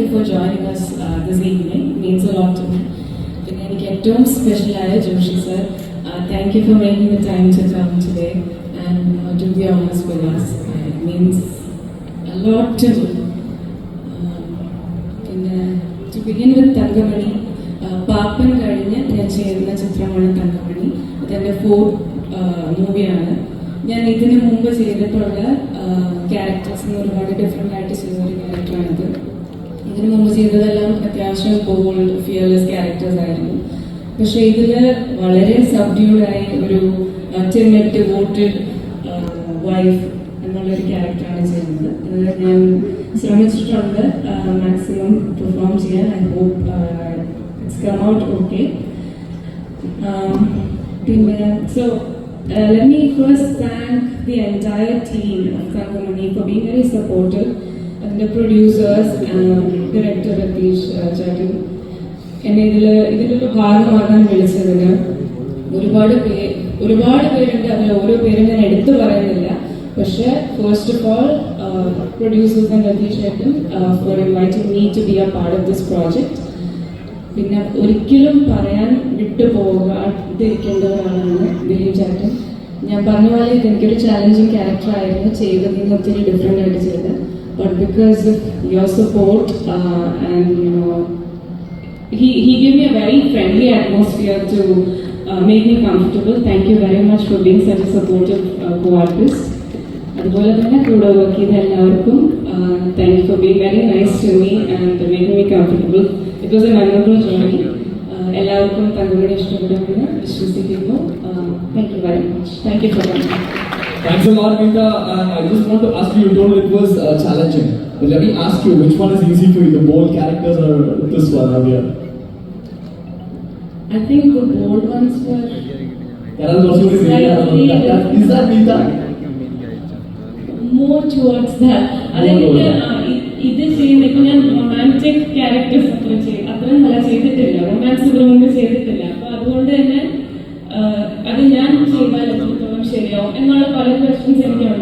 you for joining us this evening. It means a lot to me. പിന്നെ എനിക്ക് ഏറ്റവും സ്പെഷ്യലായ Joshi sir, thank you for making the time to come today and do the honors with us. It means a lot to me. പിന്നെ to begin with Thankamani, പാപ്പൻ കഴിഞ്ഞ് ഞാൻ ചെയ്യുന്ന ചിത്രമാണ് തങ്കമണി. അതെൻ്റെ ഫോർത്ത് മൂവിയാണ്. ഞാൻ ഇതിന് മുമ്പ് ചെയ്തിട്ടുള്ള ക്യാരക്ടേഴ്സിന് ഒരുപാട് ഡിഫറെൻ്റ് ആയിട്ട് ചെയ്തൊരു ക്യാരക്ടറാണിത്. ഇതിന് മുമ്പ് ചെയ്തതെല്ലാം അത്യാവശ്യം ബോൾഡ് ഫിയർലെസ് ക്യാരക്ടേഴ്സ് ആയിരുന്നു. പക്ഷേ ഇതിൽ വളരെ സബ്ഡ്യൂഡായി ഒരു ടിമിഡ് ഡിവോട്ടഡ് വൈഫ് എന്നുള്ളൊരു ക്യാരക്ടറാണ് ചെയ്യുന്നത്. ഇത് ഞാൻ ശ്രമിച്ചിട്ടുണ്ട് മാക്സിമം പെർഫോം ചെയ്യാൻ. I hope it's come out okay. പിന്നെ so let me first thank the entire team of Thangamani for being very supportive, and the producers and director Ratish Chakun. എന്നെ ഇതിലൊരു ഭാഗമാകാൻ വിളിച്ചതിന് ഒരുപാട് പേരുണ്ട്. അതിൽ ഓരോ പേരും ഞാൻ എടുത്തു പറയുന്നില്ല. പക്ഷേ first of all producers and Ratheesh ചേട്ടൻ for inviting me to be a part of this project. പിന്നെ ഒരിക്കലും പറയാൻ വിട്ടുപോകാതിരിക്കേണ്ട ഒരാളാണ് ദിലീപ് ചേട്ടൻ. ഞാൻ പറഞ്ഞ പോലെ ഇത് എനിക്കൊരു ചാലഞ്ചിങ് ക്യാരക്ടർ ആയിരുന്നു. ചെയ്തതിൽ നിന്ന് ഒത്തിരി ഡിഫറെൻ്റ് ആയിട്ട് ചെയ്തത്. But because of your support and you know he gave me a very friendly atmosphere to make me comfortable. Thank you very much for being such a supportive co-artist. അതുപോലെ തന്നെ കൂടെ work ചെയ്ത എല്ലാവർക്കും thank you for being very nice to me and making me comfortable. It was a memorable journey. എല്ലാവർക്കും തങ്കമണി ഇഷ്ടപ്പെടുമെന്ന് വിശ്വസിക്കുന്നു. Thank you very much. Thank you for coming. Thanks a lot, Meeta. I just want to ask you, you told it was challenging. But let me ask you, which one is easy for you, the bold characters or this one over here? I think the bold ones were... That was also is that Meeta? More towards that. ഇത് ചെയ്യുന്ന ഇപ്പൊ ഞാൻ romantic characters അത്രയും നല്ല ചെയ്തിട്ടില്ല. Romance ഇതിനു മുമ്പ് ചെയ്തിട്ടില്ല. അപ്പൊ അതുകൊണ്ട് തന്നെ അത് ഞാൻ ചെയ്താൽ എത്രത്തോളം ശരിയാവും എന്നുള്ള പല ക്വസ്റ്റ്യൻസ് എനിക്കുണ്ട്.